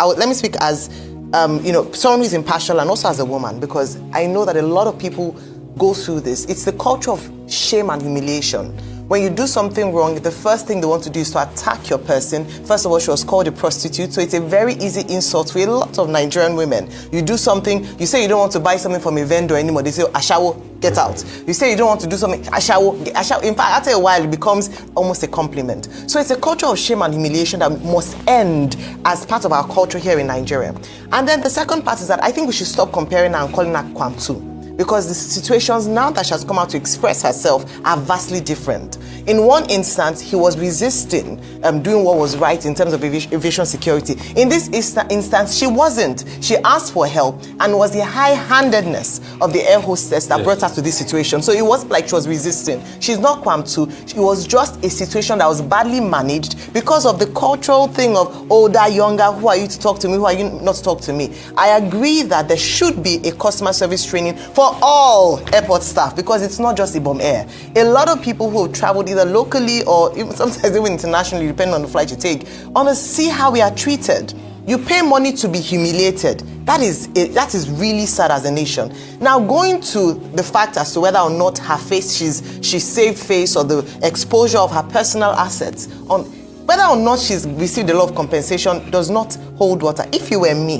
let me speak as, someone who's impartial and also as a woman, because I know that a lot of people go through this. It's the culture of shame and humiliation. When you do something wrong, the first thing they want to do is to attack your person. First of all, she was called a prostitute, so it's a very easy insult for a lot of Nigerian women. You do something, you say you don't want to buy something from a vendor anymore, they say, Ashawo, get out. You say you don't want to do something, Ashawo. In fact, after a while, it becomes almost a compliment. So it's a culture of shame and humiliation that must end as part of our culture here in Nigeria. And then the second part is that I think we should stop comparing her and calling her Kwamtu, because the situations now that she has come out to express herself are vastly different. In one instance, he was resisting doing what was right in terms of aviation security. In this instance, she wasn't. She asked for help, and it was the high-handedness of the air hostess that brought her to this situation. So it wasn't like she was resisting. She's not Kwamtu. It was just a situation that was badly managed because of the cultural thing of older, younger, who are you to talk to me, who are you not to talk to me. I agree that there should be a customer service training for all airport staff, because it's not just Ibom Air. A lot of people who have traveled either locally or even sometimes even internationally, depending on the flight you take, want to see how we are treated. You pay money to be humiliated. That is really sad as a nation. Now, going to the fact as to whether or not her face, she saved face, or the exposure of her personal assets, on whether or not she's received a lot of compensation does not hold water. If you were me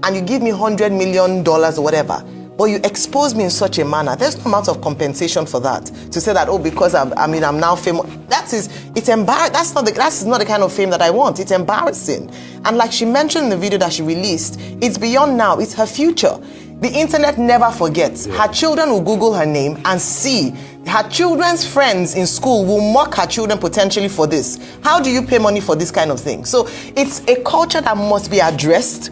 and you give me $100 million or whatever, but you expose me in such a manner, there's no amount of compensation for that. To say that, because I'm now famous, it's embarrassing. That's not the kind of fame that I want. It's embarrassing. And like she mentioned in the video that she released, it's beyond now, it's her future. The internet never forgets. Her children will Google her name and see. Her children's friends in school will mock her children potentially for this. How do you pay money for this kind of thing? So it's a culture that must be addressed,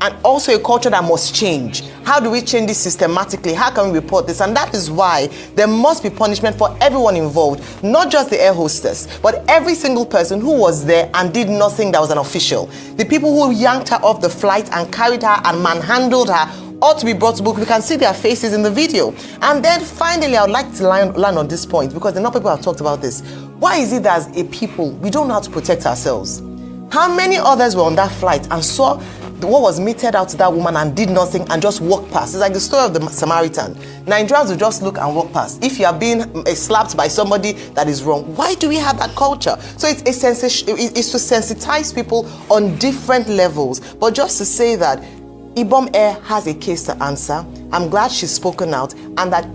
and also a culture that must change. How do we change this systematically? How can we report this? And that is why there must be punishment for everyone involved, not just the air hostess, but every single person who was there and did nothing that was an official. The people who yanked her off the flight and carried her and manhandled her ought to be brought to book. We can see their faces in the video. And then finally, I would like to land on this point, because enough people have talked about this. Why is it that as a people, we don't know how to protect ourselves? How many others were on that flight and saw what was meted out to that woman and did nothing and just walked past? It's like the story of the Samaritan. Nigerians will just look and walk past. If you are being slapped by somebody that is wrong, why do we have that culture? So it's to sensitize people on different levels. But just to say that Ibom Air has a case to answer. I'm glad she's spoken out, and that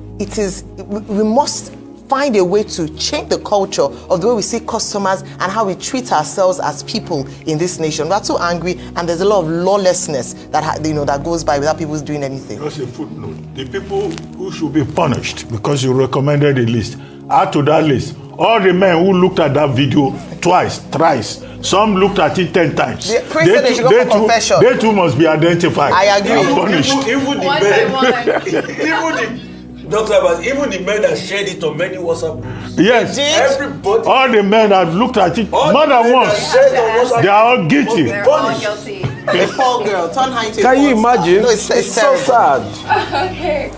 we must find a way to change the culture of the way we see customers and how we treat ourselves as people in this nation. We're too angry, and there's a lot of lawlessness that goes by without people doing anything. Just a footnote. The people who should be punished because you recommended a list, add to that list all the men who looked at that video twice, thrice. Some looked at it 10 times. They too must be identified. I agree. And punished. Even the men that shared it on many WhatsApp groups. Yes. Everybody. All the men that looked at it more than once. They are all guilty. They're all guilty. A poor girl, turn her into a Can you monster. imagine? No, it's so sad. Okay.